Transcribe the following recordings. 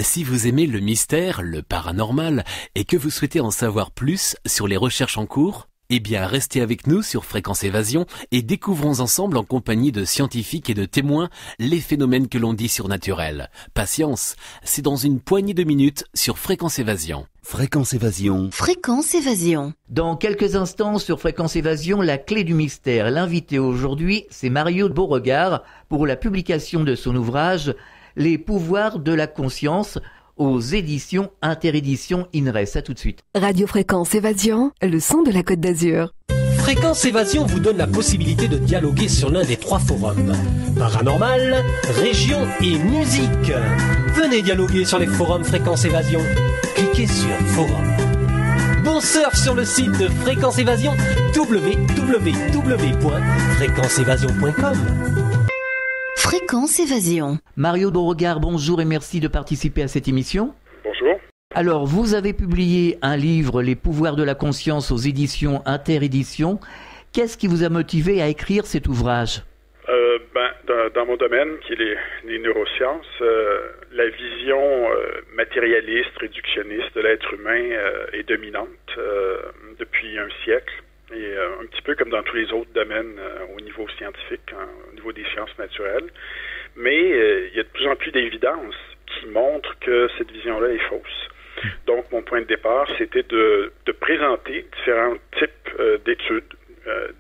Si vous aimez le mystère, le paranormal, et que vous souhaitez en savoir plus sur les recherches en cours, eh bien restez avec nous sur Fréquence Évasion et découvrons ensemble en compagnie de scientifiques et de témoins les phénomènes que l'on dit surnaturels. Patience, c'est dans une poignée de minutes sur Fréquence Évasion. Fréquence Évasion. Fréquence Évasion. Dans quelques instants sur Fréquence Évasion, la clé du mystère. L'invité aujourd'hui, c'est Mario Beauregard pour la publication de son ouvrage « Les pouvoirs de la conscience » aux éditions Interédition INRES. À tout de suite. Radio Fréquence Évasion, le son de la Côte d'Azur. Fréquence Évasion vous donne la possibilité de dialoguer sur l'un des 3 forums. Paranormal, région et musique. Venez dialoguer sur les forums Fréquence Évasion. Cliquez sur Forum. Bon surf sur le site de Fréquence Évasion, www.fréquenceévasion.com. Fréquence Évasion. Mario Beauregard, bonjour et merci de participer à cette émission. Bonjour. Alors, vous avez publié un livre, Les pouvoirs de la conscience, aux éditions Interédition. Qu'est-ce qui vous a motivé à écrire cet ouvrage ? Dans mon domaine, qui est les neurosciences, la vision matérialiste, réductionniste de l'être humain est dominante depuis un siècle. Et un petit peu comme dans tous les autres domaines au niveau scientifique, au niveau des sciences naturelles. Mais il y a de plus en plus d'évidences qui montrent que cette vision-là est fausse. Donc, mon point de départ, c'était de présenter différents types d'études,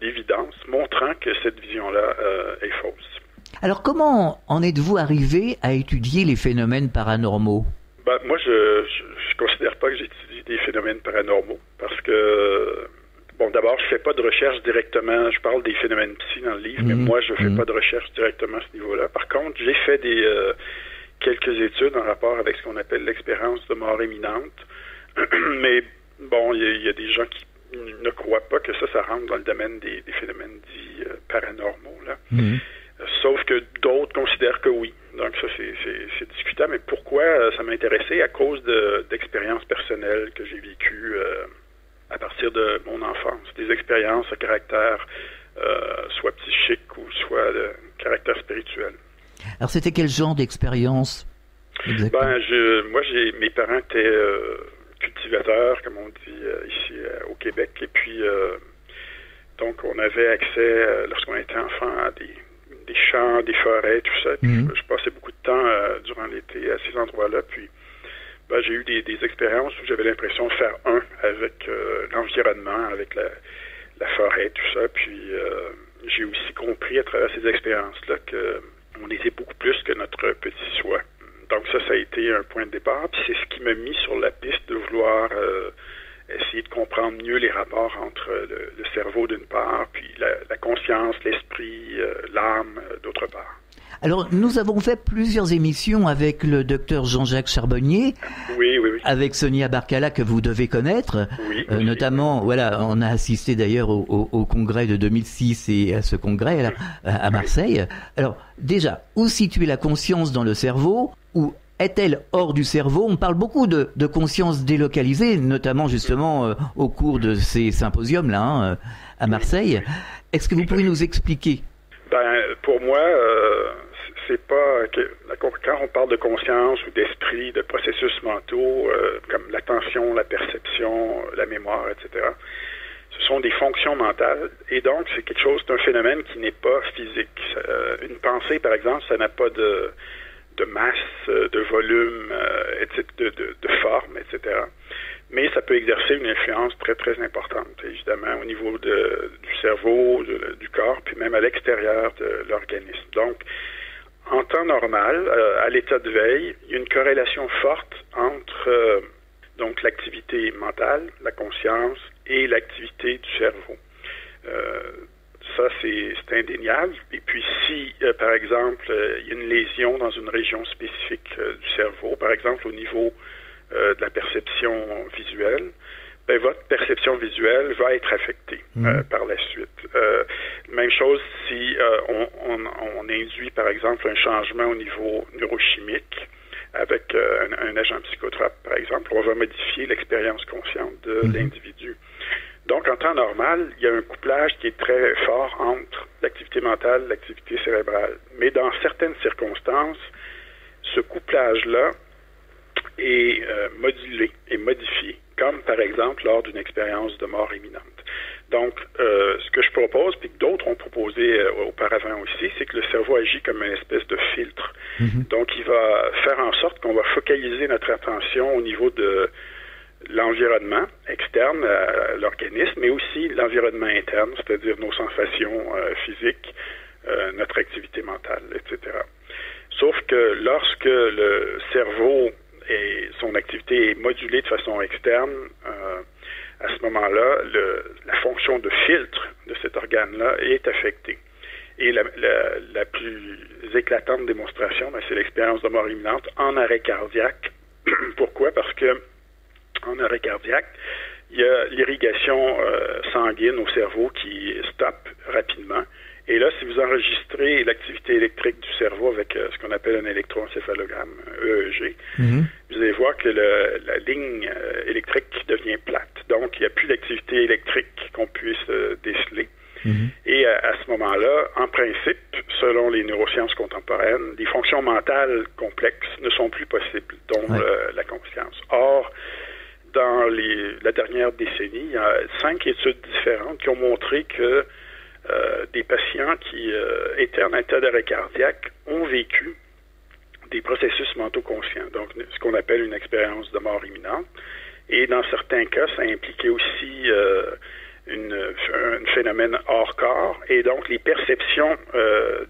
d'évidences, montrant que cette vision-là est fausse. Alors, comment en êtes-vous arrivé à étudier les phénomènes paranormaux ? Moi, je considère pas que j'étudie des phénomènes paranormaux, parce que... Bon, d'abord, je fais pas de recherche directement. Je parle des phénomènes psy dans le livre, mais moi, je fais pas de recherche directement à ce niveau-là. Par contre, j'ai fait quelques études en rapport avec ce qu'on appelle l'expérience de mort imminente. Mais bon, il y a des gens qui ne croient pas que ça rentre dans le domaine des phénomènes dits paranormaux, là. Sauf que d'autres considèrent que oui. Donc ça, c'est discutable. Mais pourquoi ça m'intéressait? À cause d'expériences personnelles que j'ai vécues à partir de mon enfance, des expériences à caractère soit psychique ou soit de caractère spirituel. Alors c'était quel genre d'expérience exactement? Mes parents étaient cultivateurs, comme on dit ici au Québec, et puis donc on avait accès, lorsqu'on était enfant, à des champs, des forêts, tout ça. Puis je passais beaucoup de temps durant l'été à ces endroits-là, puis j'ai eu des expériences où j'avais l'impression de faire un avec l'environnement, avec la forêt, tout ça. Puis j'ai aussi compris à travers ces expériences-là qu'on était beaucoup plus que notre petit soi. Donc ça a été un point de départ. Puis c'est ce qui m'a mis sur la piste de vouloir essayer de comprendre mieux les rapports entre le cerveau d'une part, puis la conscience, l'esprit, l'âme d'autre part. Alors, nous avons fait plusieurs émissions avec le docteur Jean-Jacques Charbonnier, oui. avec Sonia Barcala, que vous devez connaître, notamment, voilà, on a assisté d'ailleurs au congrès de 2006 et à ce congrès là, à Marseille. Alors, déjà, où situer la conscience dans le cerveau, ou est-elle hors du cerveau? On parle beaucoup de conscience délocalisée, notamment justement au cours de ces symposiums-là, à Marseille. Est-ce que vous pourriez nous expliquer? Pour moi, c'est pas quand on parle de conscience ou d'esprit, de processus mentaux comme l'attention, la perception, la mémoire, etc. Ce sont des fonctions mentales et donc c'est un phénomène qui n'est pas physique. Une pensée, par exemple, ça n'a pas de masse, de volume, de forme, etc. Mais ça peut exercer une influence très, très importante, évidemment, au niveau du cerveau, du corps, puis même à l'extérieur de l'organisme. Donc, en temps normal, à l'état de veille, il y a une corrélation forte entre donc l'activité mentale, la conscience, et l'activité du cerveau. Ça, c'est indéniable. Et puis, si, par exemple, il y a une lésion dans une région spécifique du cerveau, par exemple au niveau de la perception visuelle, votre perception visuelle va être affectée par la suite. Même chose si on induit, par exemple, un changement au niveau neurochimique avec un agent psychotrope, par exemple, on va modifier l'expérience consciente de l'individu. Donc, en temps normal, il y a un couplage qui est très fort entre l'activité mentale et l'activité cérébrale. Mais dans certaines circonstances, ce couplage-là est modulé et modifié, comme par exemple lors d'une expérience de mort imminente. Donc, ce que je propose, puis que d'autres ont proposé auparavant aussi, c'est que le cerveau agit comme une espèce de filtre. Donc, il va faire en sorte qu'on va focaliser notre attention au niveau de l'environnement externe à l'organisme, mais aussi l'environnement interne, c'est-à-dire nos sensations physiques, notre activité mentale, etc. Sauf que lorsque le cerveau et son activité est modulée de façon externe, à ce moment-là, la fonction de filtre de cet organe-là est affectée. Et la plus éclatante démonstration, c'est l'expérience de mort imminente en arrêt cardiaque. Pourquoi? Parce que en arrêt cardiaque, il y a l'irrigation sanguine au cerveau qui stoppe rapidement. Et là, si vous enregistrez l'activité électrique du cerveau avec ce qu'on appelle un électroencéphalogramme, EEG, vous allez voir que la ligne électrique devient plate. Donc, il n'y a plus d'activité électrique qu'on puisse déceler. Et à ce moment-là, en principe, selon les neurosciences contemporaines, les fonctions mentales complexes ne sont plus possibles, dont la conscience. Or, dans la dernière décennie, il y a 5 études différentes qui ont montré que des patients qui étaient en état d'arrêt cardiaque ont vécu des processus mentaux conscients, donc ce qu'on appelle une expérience de mort imminente. Et dans certains cas, ça impliquait aussi un phénomène hors corps. Et donc, les perceptions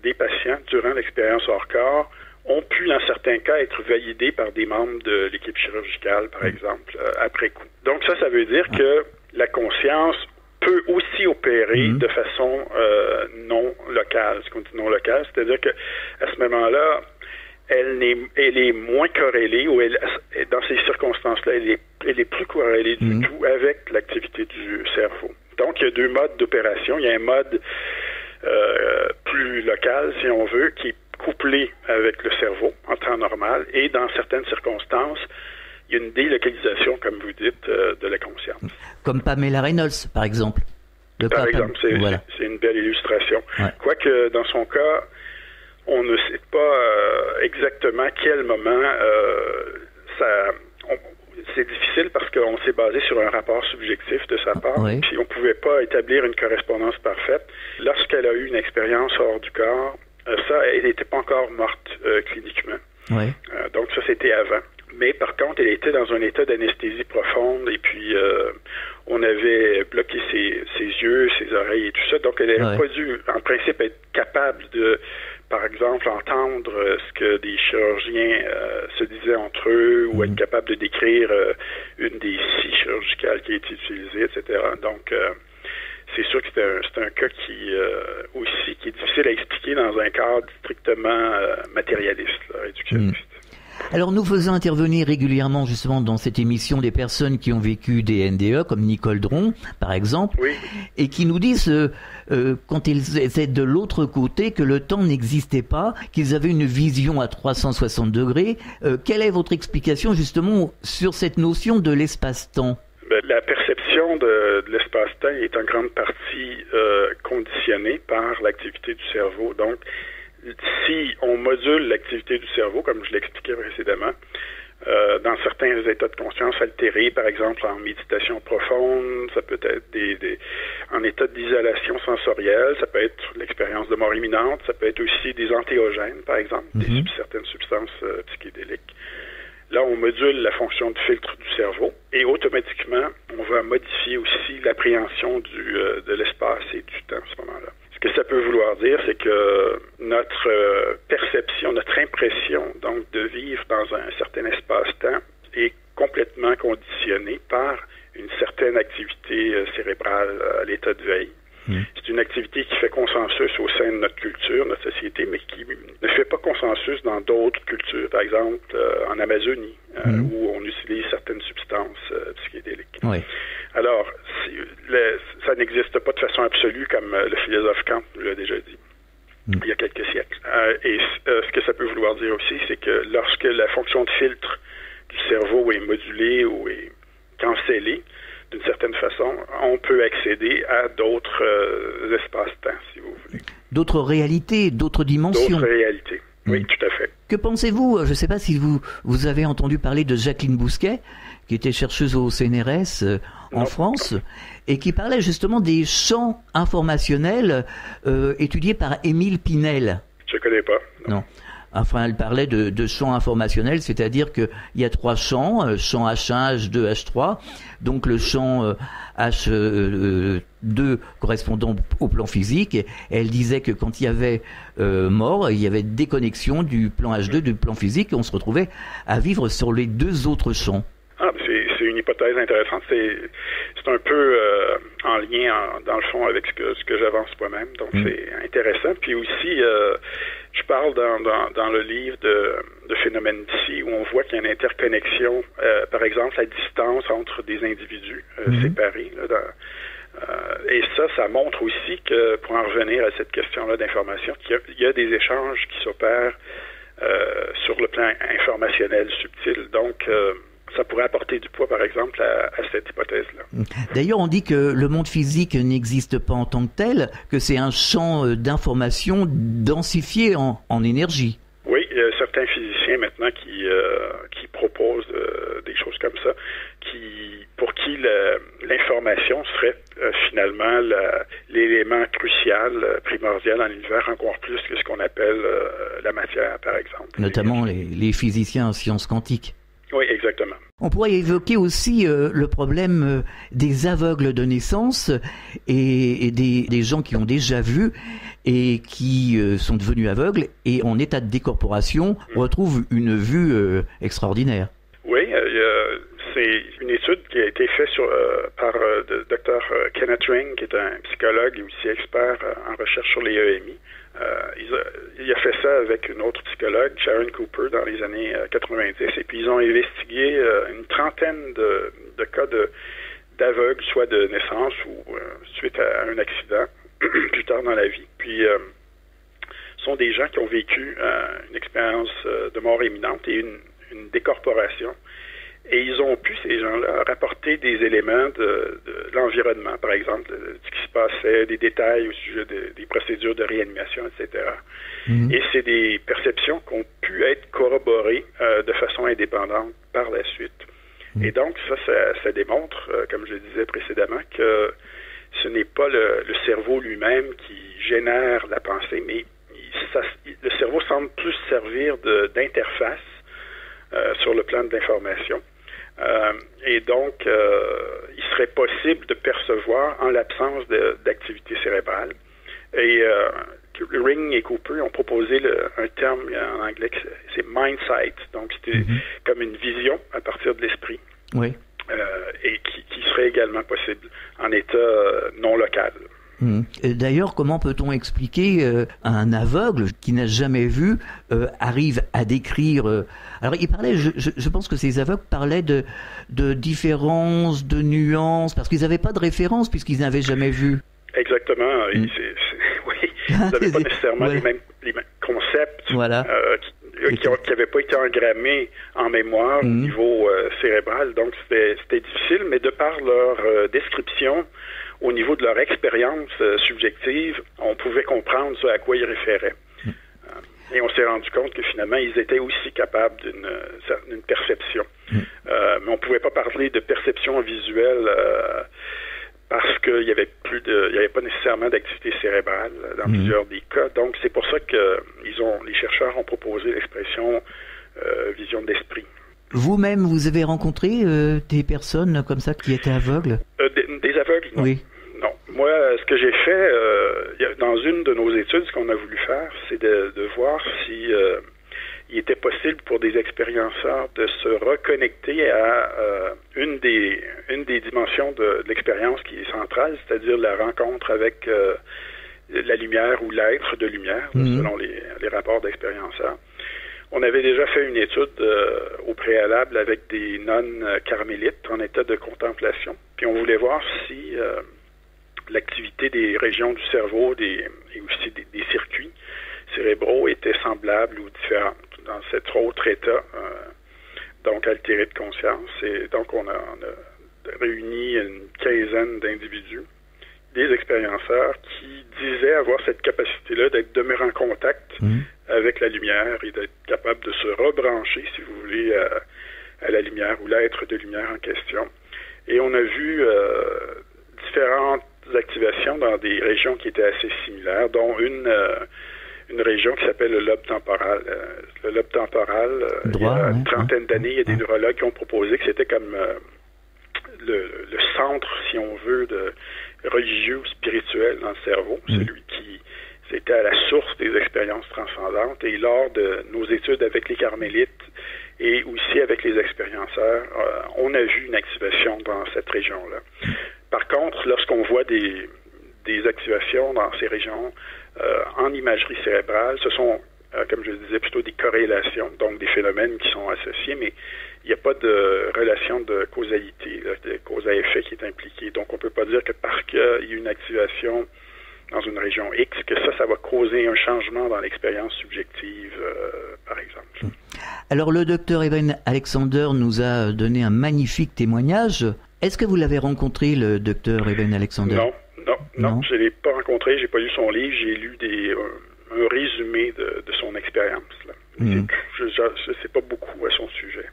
des patients durant l'expérience hors corps ont pu, dans certains cas, être validées par des membres de l'équipe chirurgicale, par exemple, après coup. Donc, ça veut dire que la conscience peut aussi opérer de façon non locale. Ce qu'on dit non locale, c'est-à-dire que à ce moment-là, elle est moins corrélée, ou dans ces circonstances-là, elle est plus corrélée du tout avec l'activité du cerveau. Donc, il y a 2 modes d'opération. Il y a un mode plus local, si on veut, qui est couplé avec le cerveau en temps normal, et dans certaines circonstances, il y a une délocalisation, comme vous dites, de la conscience. Comme Pamela Reynolds, par exemple. Par exemple, c'est une belle illustration. Ouais. Quoique, dans son cas, on ne sait pas exactement quel moment c'est difficile parce qu'on s'est basé sur un rapport subjectif de sa part, puis on ne pouvait pas établir une correspondance parfaite. Lorsqu'elle a eu une expérience hors du corps, elle n'était pas encore morte cliniquement. Donc ça, c'était avant. Mais par contre, elle était dans un état d'anesthésie profonde et puis on avait bloqué ses yeux, ses oreilles et tout ça. Donc elle n'aurait pas dû, en principe, être capable de, par exemple, entendre ce que des chirurgiens se disaient entre eux ou être capable de décrire une des scies chirurgicales qui a été utilisée, etc. Donc, c'est sûr que c'est un cas qui est difficile à expliquer dans un cadre strictement matérialiste, réductionniste. Alors nous faisons intervenir régulièrement justement dans cette émission des personnes qui ont vécu des NDE, comme Nicole Dron par exemple, et qui nous disent quand ils étaient de l'autre côté que le temps n'existait pas, qu'ils avaient une vision à 360 degrés. Quelle est votre explication justement sur cette notion de l'espace-temps? La perception de l'espace-temps est en grande partie conditionnée par l'activité du cerveau. Donc, si on module l'activité du cerveau, comme je l'expliquais précédemment, dans certains états de conscience altérés, par exemple en méditation profonde, ça peut être en état d'isolation sensorielle, ça peut être l'expérience de mort imminente, ça peut être aussi des antéogènes, par exemple, certaines substances psychédéliques. Là, on module la fonction de filtre du cerveau et automatiquement, on va modifier aussi l'appréhension de l'espace et du temps à ce moment-là. Ce que ça peut vouloir dire, c'est que notre perception, notre impression donc de vivre dans un certain espace-temps est complètement conditionnée par une certaine activité cérébrale à l'état de veille. C'est une activité qui fait consensus au sein de notre culture, notre société, mais qui ne fait pas consensus dans d'autres cultures. Par exemple, en Amazonie, où on utilise certaines substances psychédéliques. Alors, ça n'existe pas de façon absolue, comme le philosophe Kant l'a déjà dit il y a quelques siècles. Et ce que ça peut vouloir dire aussi, c'est que lorsque la fonction de filtre du cerveau est modulée ou est cancellée, d'une certaine façon, on peut accéder à d'autres espaces-temps, si vous voulez. D'autres réalités, d'autres dimensions. D'autres réalités. Oui, tout à fait. Que pensez-vous, je ne sais pas si vous avez entendu parler de Jacqueline Bousquet, qui était chercheuse au CNRS en France, et qui parlait justement des champs informationnels étudiés par Émile Pinel. Je ne connais pas. Non. Enfin, elle parlait de champs informationnels, c'est-à-dire qu'il y a 3 champs, champ H1, H2, H3. Donc le champ H2 correspondant au plan physique. Et elle disait que quand il y avait mort, il y avait déconnexion du plan H2 du plan physique et on se retrouvait à vivre sur les 2 autres champs. Ah, c'est une hypothèse intéressante. C'est un peu en lien, dans le fond, avec ce que j'avance moi-même. Donc, c'est intéressant. Puis aussi, je parle dans le livre de Phénomène d'ici, où on voit qu'il y a une interconnexion, par exemple, la distance entre des individus séparés. Et ça montre aussi que, pour en revenir à cette question-là d'information, qu'il y a des échanges qui s'opèrent sur le plan informationnel subtil. Donc, ça pourrait apporter du poids, par exemple, à cette hypothèse-là. D'ailleurs, on dit que le monde physique n'existe pas en tant que tel, que c'est un champ d'information densifié en énergie. Oui, il y a certains physiciens maintenant qui proposent des choses comme ça, pour qui l'information serait finalement l'élément crucial, primordial dans l'univers, encore plus que ce qu'on appelle la matière, par exemple. Notamment les physiciens en sciences quantiques. Oui, exactement. On pourrait évoquer aussi le problème des aveugles de naissance et des gens qui ont déjà vu et qui sont devenus aveugles et en état de décorporation retrouvent une vue extraordinaire. Oui, c'est une étude qui a été faite par le Dr. Kenneth Ring, qui est un psychologue et aussi expert en recherche sur les EMI. Il a fait ça avec une autre psychologue, Sharon Cooper, dans les années 90, et puis ils ont investigué une trentaine de cas d'aveugles, soit de naissance ou suite à un accident plus tard dans la vie. Puis ce sont des gens qui ont vécu une expérience de mort imminente et une décorporation. Et ils ont pu, ces gens-là, rapporter des éléments de l'environnement, par exemple, de ce qui se passait, des détails au sujet des procédures de réanimation, etc. Et c'est des perceptions qui ont pu être corroborées de façon indépendante par la suite. Et donc, ça démontre, comme je le disais précédemment, que ce n'est pas le cerveau lui-même qui génère la pensée, mais le cerveau semble plus servir d'interface sur le plan de l'information. Et donc, il serait possible de percevoir en l'absence d'activité cérébrale. Et Ring et Cooper ont proposé un terme en anglais, c'est mindsight. Donc, c'était comme une vision à partir de l'esprit. Oui. Et qui serait également possible en état non local. D'ailleurs, comment peut-on expliquer un aveugle qui n'a jamais vu arrive à décrire... Alors, il parlait, je pense que ces aveugles parlaient de différences, de nuances, parce qu'ils n'avaient pas de référence puisqu'ils n'avaient jamais vu. Exactement. Oui, ils n'avaient pas nécessairement les mêmes concepts qui n'avaient pas été engrammés en mémoire au niveau cérébral. Donc, c'était difficile, mais de par leur description, au niveau de leur expérience subjective, on pouvait comprendre ce à quoi ils référaient. Et on s'est rendu compte que finalement, ils étaient aussi capables d'une perception. Mais on ne pouvait pas parler de perception visuelle parce qu'il n'y avait pas nécessairement d'activité cérébrale dans plusieurs des cas. Donc, c'est pour ça que les chercheurs ont proposé l'expression vision d'esprit. Vous-même, vous avez rencontré des personnes comme ça qui étaient aveugles? Des aveugles, non. Oui. Non. Moi, ce que j'ai fait, dans une de nos études, ce qu'on a voulu faire, c'est de voir si il était possible pour des expérienceurs de se reconnecter à une des dimensions de l'expérience qui est centrale, c'est-à-dire la rencontre avec la lumière ou l'être de lumière, selon les rapports d'expérienceurs. On avait déjà fait une étude au préalable avec des nonnes carmélites en état de contemplation. Puis on voulait voir si l'activité des régions du cerveau et aussi des circuits cérébraux était semblable ou différente dans cet autre état, donc altéré de conscience. Et donc on a réuni une quinzaine d'individus, des expérienceurs qui disaient avoir cette capacité-là d'être demeurés en contact avec la lumière et d'être capable de se rebrancher, si vous voulez, à la lumière ou l'être de lumière en question. Et on a vu différentes activations dans des régions qui étaient assez similaires, dont une région qui s'appelle le lobe temporal. Le lobe temporal, il y a une trentaine d'années, il y a des neurologues qui ont proposé que c'était comme le centre, si on veut, de religieux ou spirituel dans le cerveau, celui qui c'était à la source des expériences transcendantes. Et lors de nos études avec les carmélites et aussi avec les expérienceurs, on a vu une activation dans cette région-là. Par contre, lorsqu'on voit des activations dans ces régions en imagerie cérébrale, ce sont, comme je le disais, plutôt des corrélations, donc des phénomènes qui sont associés, mais il n'y a pas de relation de causalité, de cause à effet qui est impliquée. Donc, on ne peut pas dire que parce qu'il y a une activation dans une région X, que ça va causer un changement dans l'expérience subjective, par exemple. Alors, le docteur Eben Alexander nous a donné un magnifique témoignage. Est-ce que vous l'avez rencontré, le docteur Eben Alexander? Non, je ne l'ai pas rencontré, j'ai pas lu son livre, j'ai lu un résumé de son expérience. Je ne sais pas beaucoup à son sujet.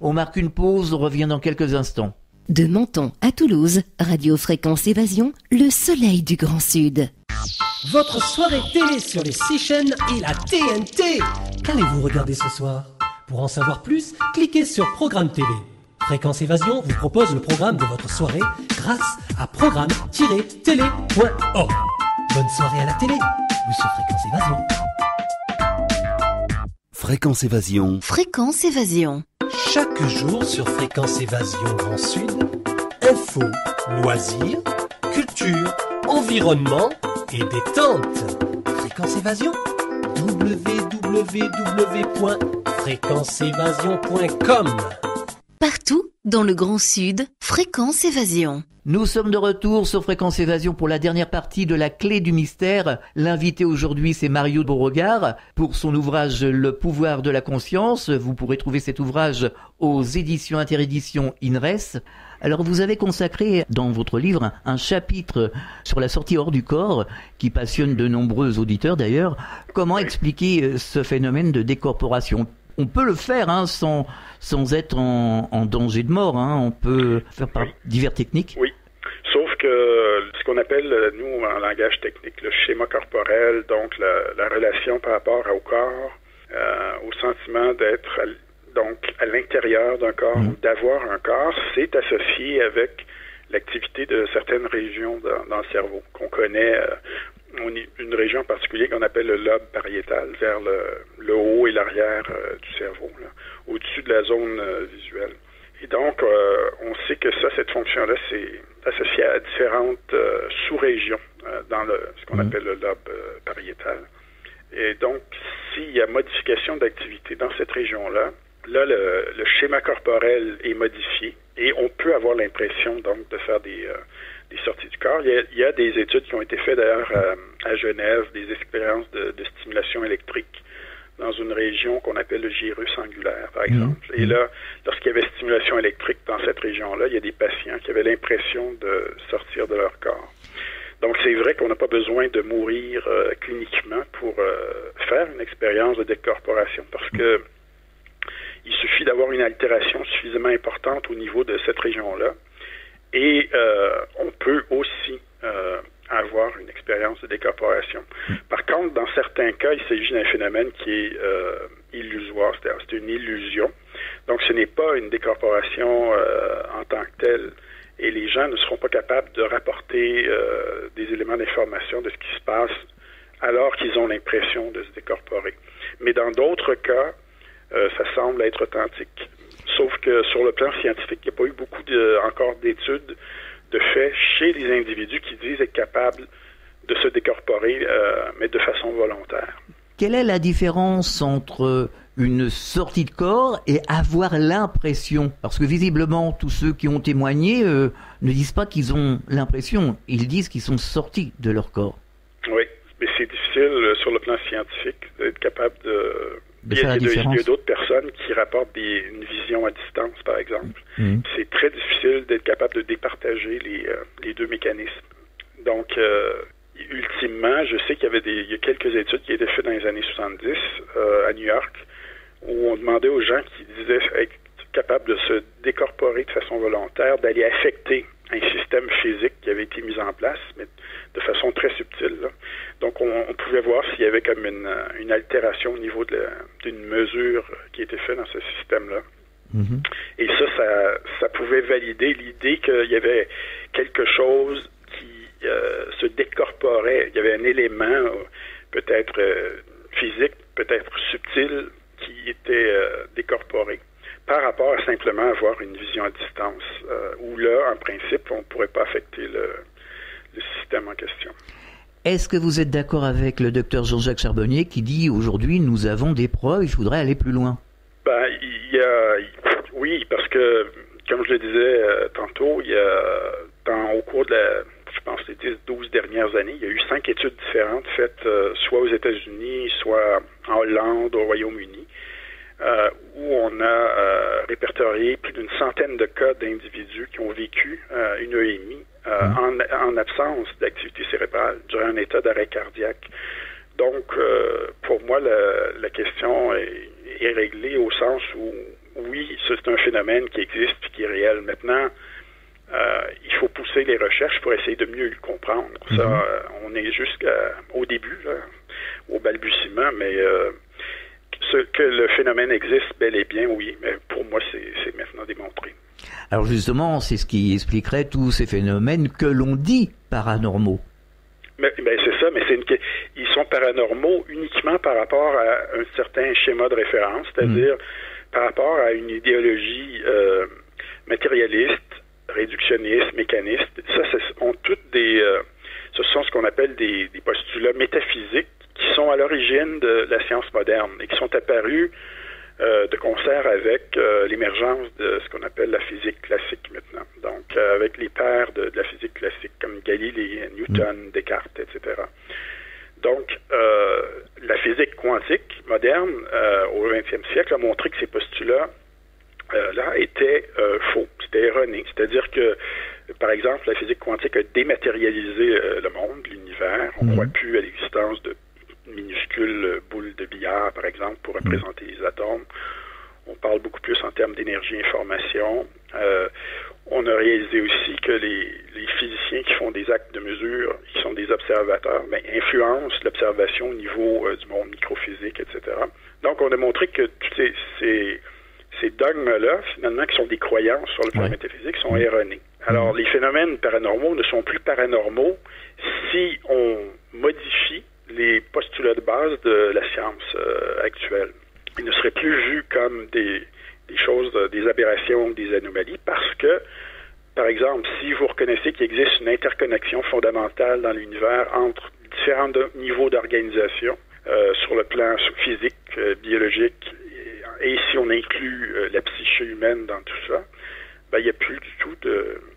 On marque une pause, on revient dans quelques instants. De Menton à Toulouse, Radio Fréquence Évasion, le soleil du Grand Sud. Votre soirée télé sur les 6 chaînes et la TNT. Qu'allez-vous regarder ce soir? Pour en savoir plus, cliquez sur Programme TV. Fréquence Évasion vous propose le programme de votre soirée grâce à programme-télé.org. Bonne soirée à la télé ou sur Fréquence Évasion. Fréquence Évasion. Fréquence Évasion. Chaque jour sur Fréquence Évasion Grand Sud, info, loisirs, culture, environnement et détente. Fréquence Évasion, www.fréquenceévasion.com. Partout dans le Grand Sud, Fréquence Évasion. Nous sommes de retour sur Fréquence Évasion pour la dernière partie de La Clé du Mystère. L'invité aujourd'hui, c'est Mario Beauregard pour son ouvrage Le pouvoir de la conscience. Vous pourrez trouver cet ouvrage aux éditions Interéditions INRES. Alors, vous avez consacré dans votre livre un chapitre sur la sortie hors du corps qui passionne de nombreux auditeurs d'ailleurs. Comment expliquer ce phénomène de décorporation ? On peut le faire sans être en danger de mort. On peut faire par divers techniques. Oui, sauf que ce qu'on appelle, nous, en langage technique, le schéma corporel, donc la relation par rapport au corps, au sentiment d'être à l'intérieur d'un corps ou d'avoir un corps, c'est associé avec l'activité de certaines régions dans le cerveau qu'on connaît. Une région en particulier qu'on appelle le lobe pariétal, vers le haut et l'arrière du cerveau, au-dessus de la zone visuelle. Et donc, on sait que cette fonction-là, c'est associé à différentes sous-régions dans ce qu'on appelle le lobe pariétal. Et donc, s'il y a modification d'activité dans cette région-là, le schéma corporel est modifié et on peut avoir l'impression donc de faire des sorties du corps. Il y a des études qui ont été faites d'ailleurs à Genève, des expériences de stimulation électrique dans une région qu'on appelle le gyrus angulaire, par exemple. Et là, lorsqu'il y avait stimulation électrique dans cette région-là, il y a des patients qui avaient l'impression de sortir de leur corps. Donc, c'est vrai qu'on n'a pas besoin de mourir cliniquement pour faire une expérience de décorporation, parce que il suffit d'avoir une altération suffisamment importante au niveau de cette région-là. Et on peut aussi avoir une expérience de décorporation. Par contre, dans certains cas, il s'agit d'un phénomène qui est illusoire, c'est-à-dire c'est une illusion. Donc, ce n'est pas une décorporation en tant que telle. Et les gens ne seront pas capables de rapporter des éléments d'information de ce qui se passe alors qu'ils ont l'impression de se décorporer. Mais dans d'autres cas, ça semble être authentique. Sauf que sur le plan scientifique, il n'y a pas eu beaucoup encore d'études de fait chez les individus qui disent être capables de se décorporer, mais de façon volontaire. Quelle est la différence entre une sortie de corps et avoir l'impression? Parce que visiblement, tous ceux qui ont témoigné ne disent pas qu'ils ont l'impression, ils disent qu'ils sont sortis de leur corps. Oui, mais c'est difficile sur le plan scientifique d'être capable de... Il y a d'autres personnes qui rapportent une vision à distance, par exemple. C'est très difficile d'être capable de départager les deux mécanismes. Donc, ultimement, je sais qu'il y a quelques études qui étaient faites dans les années 70 à New York, où on demandait aux gens qui disaient être capables de se décorporer de façon volontaire, d'aller affecter un système physique qui avait été mis en place, mais de façon très subtile, là. Donc, on pouvait voir s'il y avait comme une altération au niveau d'une mesure qui était faite dans ce système-là. Mm-hmm. Et ça pouvait valider l'idée qu'il y avait quelque chose qui se décorporait. Il y avait un élément peut-être physique, peut-être subtil, qui était décorporé par rapport à simplement avoir une vision à distance, où là, en principe, on ne pourrait pas affecter le système en question. Est-ce que vous êtes d'accord avec le docteur Jean-Jacques Charbonnier qui dit aujourd'hui nous avons des preuves, il faudrait aller plus loin? Oui, parce que, comme je le disais tantôt, au cours de je pense, les 10-12 dernières années, il y a eu 5 études différentes faites soit aux États-Unis, soit en Hollande, au Royaume-Uni, où on a répertorié plus d'une centaine de cas d'individus qui ont vécu une EMI en absence d'activité cérébrale durant un état d'arrêt cardiaque. Donc, pour moi, la question est réglée au sens où, oui, c'est un phénomène qui existe et qui est réel. Maintenant, il faut pousser les recherches pour essayer de mieux le comprendre. Ça, on est jusqu'au début, là, au balbutiement, mais que le phénomène existe bel et bien, oui, mais pour moi, c'est maintenant démontré. Alors justement, c'est ce qui expliquerait tous ces phénomènes que l'on dit paranormaux. Mais c'est ça, mais ils sont paranormaux uniquement par rapport à un certain schéma de référence, c'est-à-dire par rapport à une idéologie matérialiste, réductionniste, mécaniste. Ça, ce sont ce qu'on appelle des postulats métaphysiques qui sont à l'origine de la science moderne et qui sont apparus de concert avec l'émergence de ce qu'on appelle la physique classique maintenant. Donc, avec les pères de la physique classique comme Galilée, Newton, Descartes, etc. Donc, la physique quantique moderne au XXe siècle a montré que ces postulats là étaient faux, c'était erroné. C'est-à-dire que, par exemple, la physique quantique a dématérialisé le monde, l'univers. On ne croit plus à l'existence de minuscules boules de billard, par exemple, pour représenter les atomes. On parle beaucoup plus en termes d'énergie-information. On a réalisé aussi que les physiciens qui font des actes de mesure, qui sont des observateurs, influencent l'observation au niveau du monde microphysique, etc. Donc, on a montré que tous ces dogmes-là, finalement, qui sont des croyances sur le plan métaphysique, sont erronés. Alors, les phénomènes paranormaux ne sont plus paranormaux si on modifie les postulats de base de la science actuelle. Ils ne seraient plus vus comme des choses, des aberrations, des anomalies, parce que, par exemple, si vous reconnaissez qu'il existe une interconnexion fondamentale dans l'univers entre différents niveaux d'organisation, sur le plan physique, biologique, et si on inclut la psyché humaine dans tout ça, il n'y a plus du tout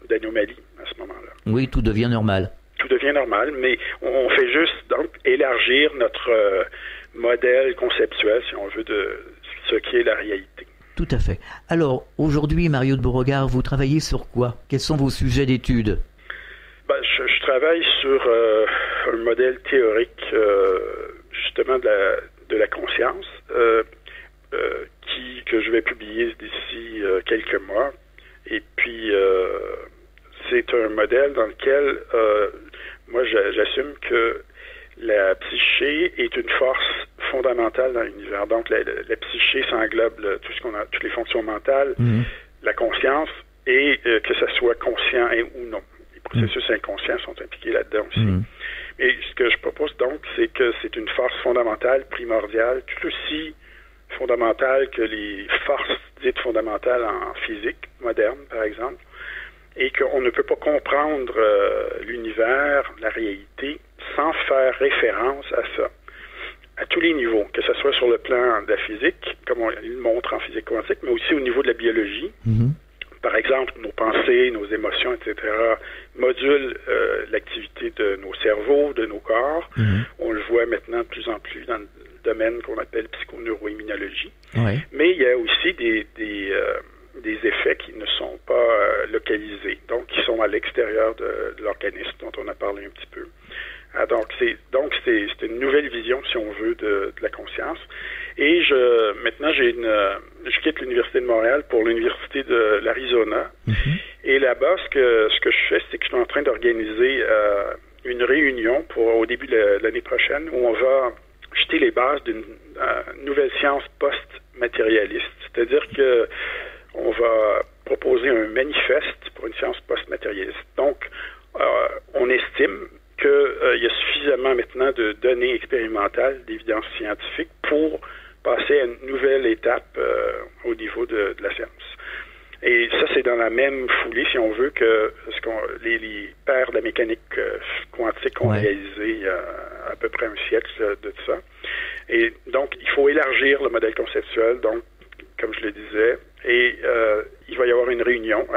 d'anomalie à ce moment-là. Oui, tout devient normal. Tout devient normal, mais on fait juste donc élargir notre modèle conceptuel, si on veut, de ce qui est la réalité. Tout à fait. Alors, aujourd'hui, Mario de Beauregard, vous travaillez sur quoi? Quels sont vos sujets d'études? Je travaille sur un modèle théorique, justement, de la conscience, que je vais publier d'ici quelques mois. Et puis, c'est un modèle dans lequel moi, j'assume que la psyché est une force fondamentale dans l'univers. Donc, la psyché, ça englobe toutes les fonctions mentales, la conscience, et que ça soit conscient ou non. Les processus inconscients sont impliqués là-dedans aussi. Et ce que je propose donc, c'est que c'est une force fondamentale, primordiale, tout aussi fondamentale que les forces dites fondamentales en physique moderne, par exemple, et qu'on ne peut pas comprendre l'univers, la réalité, sans faire référence à ça, à tous les niveaux, que ce soit sur le plan de la physique, comme on le montre en physique quantique, mais aussi au niveau de la biologie. Par exemple, nos pensées, nos émotions, etc., modulent l'activité de nos cerveaux, de nos corps. On le voit maintenant de plus en plus dans le domaine qu'on appelle psychoneuroimmunologie. Mais il y a aussi des effets qui ne sont pas localisés, donc qui sont à l'extérieur de l'organisme dont on a parlé un petit peu. Donc c'est une nouvelle vision, si on veut, de la conscience. Et maintenant, je quitte l'Université de Montréal pour l'Université de l'Arizona. Et là-bas, ce que je fais, c'est que je suis en train d'organiser une réunion au début de l'année prochaine où on va jeter les bases d'une nouvelle science post-matérialiste. C'est-à-dire que on va proposer un manifeste pour une science post-matérialiste. Donc, on estime qu'il y a suffisamment maintenant de données expérimentales, d'évidence scientifique pour passer à une nouvelle étape au niveau de la science. Et ça, c'est dans la même foulée, si on veut, que les pères de la mécanique quantique ont réalisé il y a à peu près un siècle de ça. Et donc, il faut élargir le modèle conceptuel, donc, comme je le disais, et il va y avoir une réunion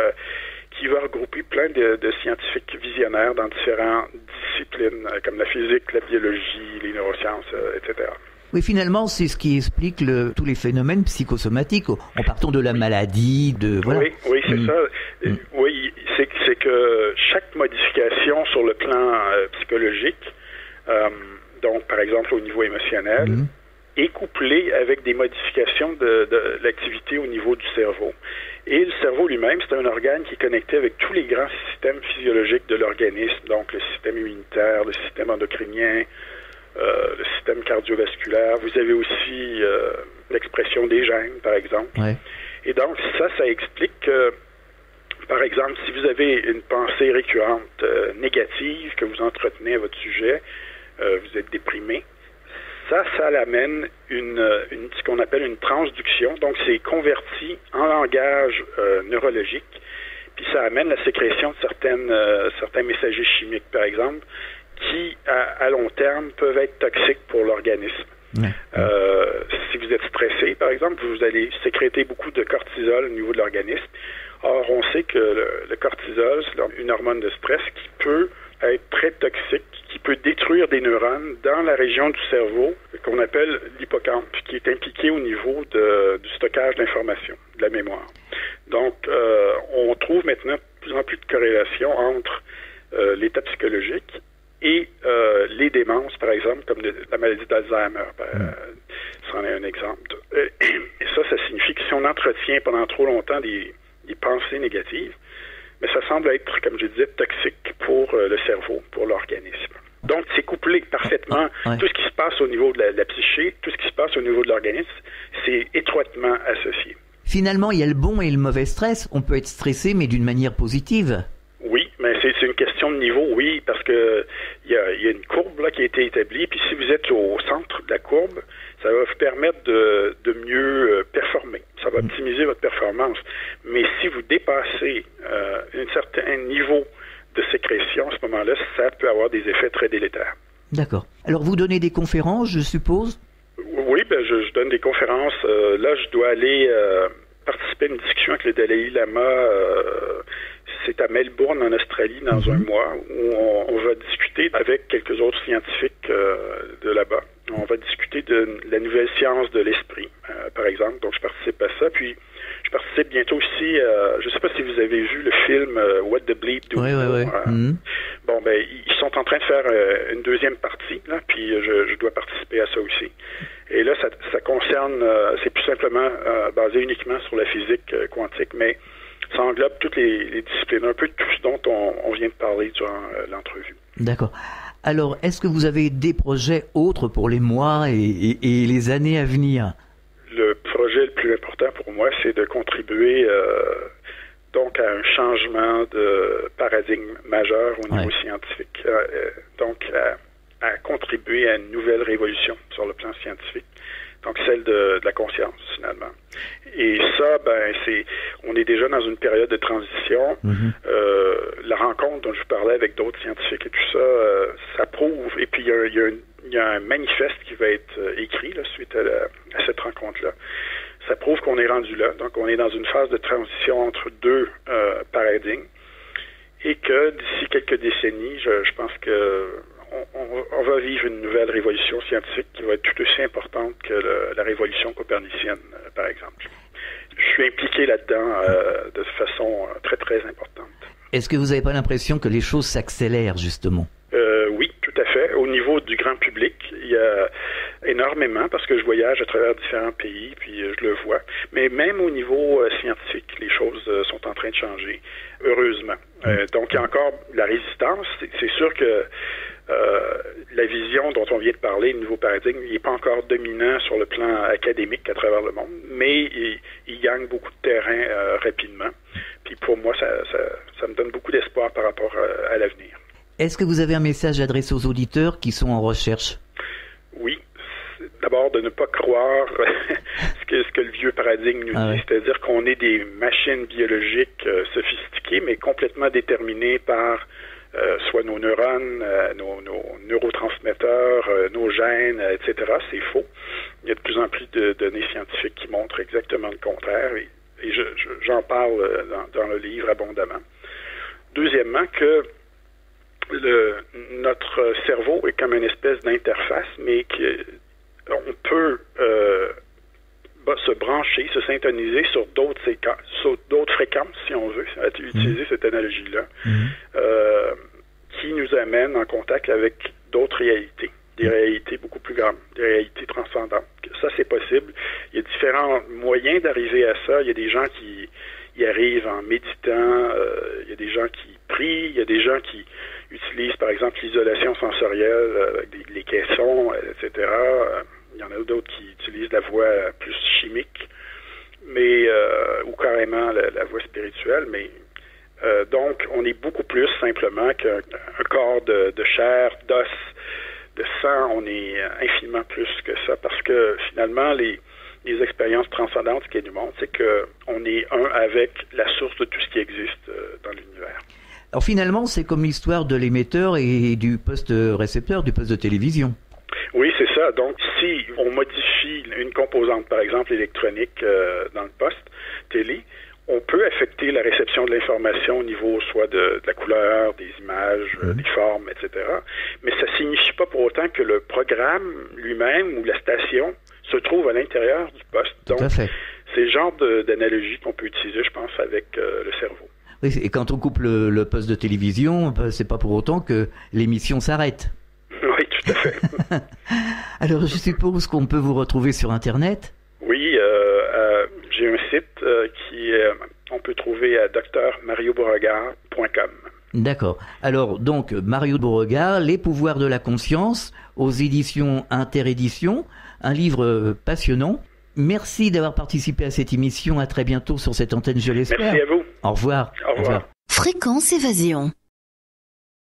qui va regrouper plein de scientifiques visionnaires dans différentes disciplines, comme la physique, la biologie, les neurosciences, etc. Oui, finalement, c'est ce qui explique tous les phénomènes psychosomatiques, en partant de la maladie, voilà. Oui, c'est ça. Oui, c'est que chaque modification sur le plan psychologique, donc par exemple au niveau émotionnel, est couplée avec des modifications de l'activité au niveau du cerveau. Et le cerveau lui-même, c'est un organe qui est connecté avec tous les grands systèmes physiologiques de l'organisme, donc le système immunitaire, le système endocrinien, le système cardiovasculaire. Vous avez aussi l'expression des gènes, par exemple. Ouais. Et donc, ça explique que, par exemple, si vous avez une pensée récurrente négative que vous entretenez à votre sujet, vous êtes déprimé, ça l'amène ce qu'on appelle une transduction. Donc, c'est converti en langage neurologique, puis ça amène la sécrétion de certains messagers chimiques, par exemple, qui, à long terme, peuvent être toxiques pour l'organisme. Si vous êtes stressé, par exemple, vous allez sécréter beaucoup de cortisol au niveau de l'organisme. Or, on sait que le cortisol, c'est une hormone de stress qui peut être très toxique, qui peut détruire des neurones dans la région du cerveau qu'on appelle l'hippocampe, qui est impliqué au niveau du stockage d'informations, de la mémoire. Donc, on trouve maintenant de plus en plus de corrélation entre l'état psychologique et les démences, par exemple, comme la maladie d'Alzheimer, c'en est un exemple. Et ça signifie que si on entretient pendant trop longtemps des pensées négatives, mais ça semble être, comme je disais, toxique pour le cerveau, pour l'organisme. Donc, c'est couplé parfaitement. Tout ce qui se passe au niveau de la psyché, tout ce qui se passe au niveau de l'organisme, c'est étroitement associé. Finalement, il y a le bon et le mauvais stress. On peut être stressé, mais d'une manière positive. Oui, mais c'est une question de niveau, oui, parce que il y a une courbe là qui a été établie, puis si vous êtes au centre de la courbe, ça va vous permettre de mieux performer. Ça va optimiser votre performance. Mais si vous dépassez un certain niveau de sécrétion, à ce moment-là, ça peut avoir des effets très délétères. D'accord. Alors, vous donnez des conférences, je suppose? Oui, je donne des conférences. Là, je dois aller participer à une discussion avec le Dalai Lama. C'est à Melbourne, en Australie, dans un mois, où on va discuter avec quelques autres scientifiques de là-bas. On va discuter de la nouvelle science de l'esprit, par exemple. Donc, je participe à ça. Puis, je participe bientôt aussi, je ne sais pas si vous avez vu le film What the Bleep Do. Oui. Bon, ils sont en train de faire une deuxième partie, là, puis je dois participer à ça aussi. Et là, ça concerne, c'est plus simplement basé uniquement sur la physique quantique, mais ça englobe toutes les disciplines, un peu de tout ce dont on vient de parler durant l'entrevue. D'accord. Alors, est-ce que vous avez des projets autres pour les mois et les années à venir? Le projet le plus important pour moi, c'est de contribuer donc à un changement de paradigme majeur au niveau scientifique. Donc, à contribuer à une nouvelle révolution sur le plan scientifique. Donc, celle de la conscience, finalement. Et ça, on est déjà dans une période de transition. La rencontre dont je vous parlais avec d'autres scientifiques et tout ça, ça prouve. Et puis, il y a un manifeste qui va être écrit là, suite à cette rencontre-là. Ça prouve qu'on est rendu là. Donc, on est dans une phase de transition entre deux paradigmes. Et que d'ici quelques décennies, je pense que on va vivre une nouvelle révolution scientifique qui va être tout aussi importante que la révolution copernicienne, par exemple. Je suis impliqué là-dedans de façon très, très importante. Est-ce que vous n'avez pas l'impression que les choses s'accélèrent, justement? Oui, tout à fait. niveau du grand public, il y a énormément, parce que je voyage à travers différents pays, puis je le vois. Mais même au niveau scientifique, les choses sont en train de changer, heureusement. Donc, il y a encore la résistance. C'est sûr que la vision dont on vient de parler, le nouveau paradigme, il n'est pas encore dominant sur le plan académique à travers le monde, mais il gagne beaucoup de terrain rapidement. Puis pour moi, ça me donne beaucoup d'espoir par rapport à l'avenir. Est-ce que vous avez un message adressé aux auditeurs qui sont en recherche? Oui. D'abord, de ne pas croire ce que le vieux paradigme nous dit, c'est-à-dire qu'on est des machines biologiques sophistiquées, mais complètement déterminées par soit nos neurones, nos neurotransmetteurs, nos gènes, etc. C'est faux. Il y a de plus en plus de données scientifiques qui montrent exactement le contraire, et j'en parle dans le livre abondamment. Deuxièmement, que notre cerveau est comme une espèce d'interface, mais qu'on peut se brancher, se syntoniser sur d'autres fréquences, si on veut, utiliser cette analogie-là, qui nous amène en contact avec d'autres réalités, des réalités beaucoup plus grandes, des réalités transcendantes. Ça, c'est possible. Il y a différents moyens d'arriver à ça. Il y a des gens qui y arrivent en méditant, il y a des gens qui prient, il y a des gens qui utilisent, par exemple, l'isolation sensorielle avec les caissons, etc. Il y en a d'autres qui utilisent la voix plus chimique, mais ou carrément la voix spirituelle, mais donc on est beaucoup plus simplement qu'un corps de chair, d'os, de sang. On est infiniment plus que ça, parce que finalement les expériences transcendantes, ce qu'elles nous montrent, c'est qu'on est un avec la source de tout ce qui existe dans l'univers. Alors finalement, c'est comme l'histoire de l'émetteur et du poste récepteur, du poste de télévision. Oui, c'est ça. Donc, si on modifie une composante, par exemple électronique, dans le poste télé, on peut affecter la réception de l'information au niveau soit de la couleur, des images, des formes, etc. Mais ça signifie pas pour autant que le programme lui-même ou la station se trouve à l'intérieur du poste. Donc, c'est le genre d'analogie qu'on peut utiliser, je pense, avec le cerveau. Oui, et quand on coupe le poste de télévision, c'est pas pour autant que l'émission s'arrête. Oui, tout à fait. Alors, je suppose qu'on peut vous retrouver sur Internet? Oui, j'ai un site on peut trouver à drmariobeauregard.com. D'accord. Alors, donc, Mario Beauregard, Les pouvoirs de la conscience, aux éditions Interéditions, un livre passionnant. Merci d'avoir participé à cette émission. À très bientôt sur cette antenne, je l'espère. Merci à vous. Au revoir. Au revoir. Fréquence Évasion.